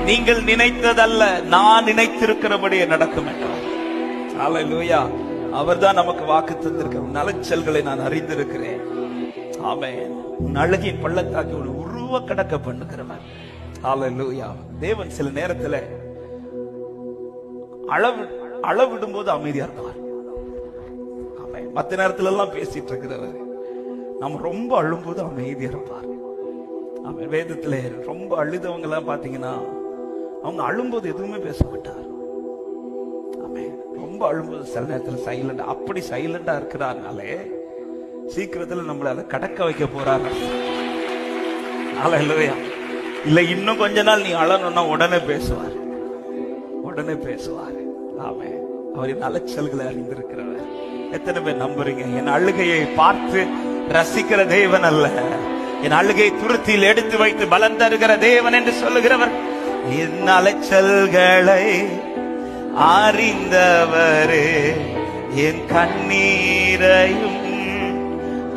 நீங்கள் நினைத்ததல்ல, நான் நினைத்திருக்கிறபடியே நடக்கும் என்றார். ஹல்லேலூயா. அவர்தான் நமக்கு வாக்கு தந்திருக்கிற நலச்சல்களை நான் அறிந்திருக்கிறேன். ஆமென். உன் அழுகின் பள்ளத்தாக்கி ஒரு உருவ கடக்க பண்ணுகிறவன். ஹல்லேலூயா. தேவன் சில நேரத்துல அளவிடும் போது அமைதியா இருப்பார். ஆமென். மற்ற நேரத்துல எல்லாம் பேசிட்டு இருக்கிறவர் நம்ம ரொம்ப அழும்போது அமைதியா இருப்பார். ஆமென். வேதத்துல ரொம்ப அழுதவங்க எல்லாம் பாத்தீங்கன்னா அவங்க அழும்போது எதுவுமே பேச மாட்டார். ஆமென். ரொம்ப அழும்போது சில நேரத்துல சைலண்டா, அப்படி சைலண்டா இருக்கிறாருனாலே சீக்கிரத்துல நம்மள அதை கடக்க வைக்க போறாரு. ஹல்லேலூயா. இல்ல இன்னும் கொஞ்ச நாள் நீ அழணும்னா உடனே பேசுவார், உடனே பேசுவார். ஆமென். அவரின் அலைச்சல்களை அறிந்திருக்கிறவர். எத்தனை பேர் நம்புறீங்க? என் அழுகையை பார்த்து ரசிக்கிற தேவன் அல்ல, என் அழுகையை துருத்தியில் எடுத்து வைத்து பலன் தருகிற தேவன் என்று சொல்லுகிறவர். என் அலைச்சல்களை அறிந்தவரே, என் கண்ணீரையும்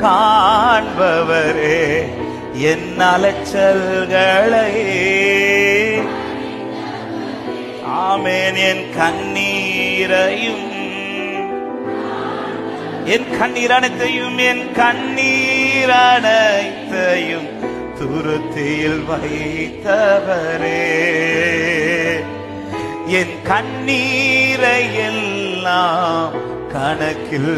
காண்பவரே, என் அலைச்சல்களை, ஆமென், என் கண்ணீரையும், என் கண்ணீர் அனைத்தையும், என் கண்ணீர் அனைத்தையும் துருத்தியில் வைத்தவரே, என் கண்ணீரை எல்லாம் கணக்கில்,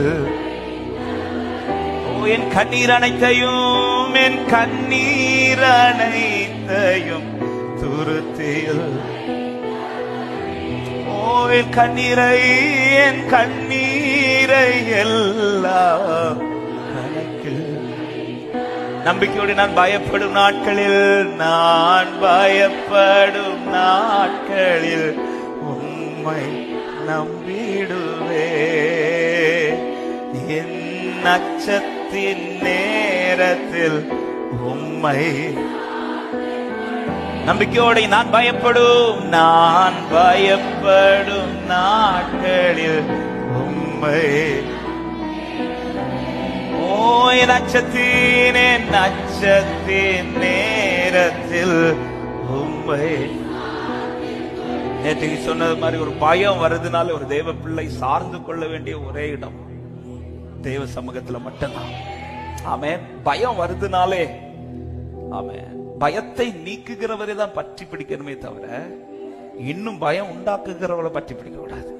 என் கண்ணீர் அனைத்தையும், என் கண்ணீர் அனைத்தையும் துருத்தியில், என் கண்ணீரை, என் கண்ணீரை எல்லாம் கணக்கில். நம்பிக்கையோடு நான் பயப்படும் நாட்களில், நான் பயப்படும் நாட்களில் உம்மை நம்பிடுவே, என் அச்சத்தின் நேரத்தில் உம்மை. நம்பிக்கையோடு நான் பயப்படும் நாட்களில் உம்மை, என் அச்சத்தின் நேரத்தில் உம்மை. நேற்றைக்கு சொன்னது மாதிரி ஒரு பயம் வருதுனால ஒரு தேவ பிள்ளை சார்ந்து கொள்ள வேண்டிய ஒரே இடம் தேவ சமூகத்துல மட்டும்தான். ஆமென். பயம் வருதுனாலே, ஆமென், பயத்தை நீக்குகிறவரை தான் பற்றி பிடிக்கணுமே தவிர இன்னும் பயம் உண்டாக்குகிறவளை பற்றி பிடிக்க கூடாது.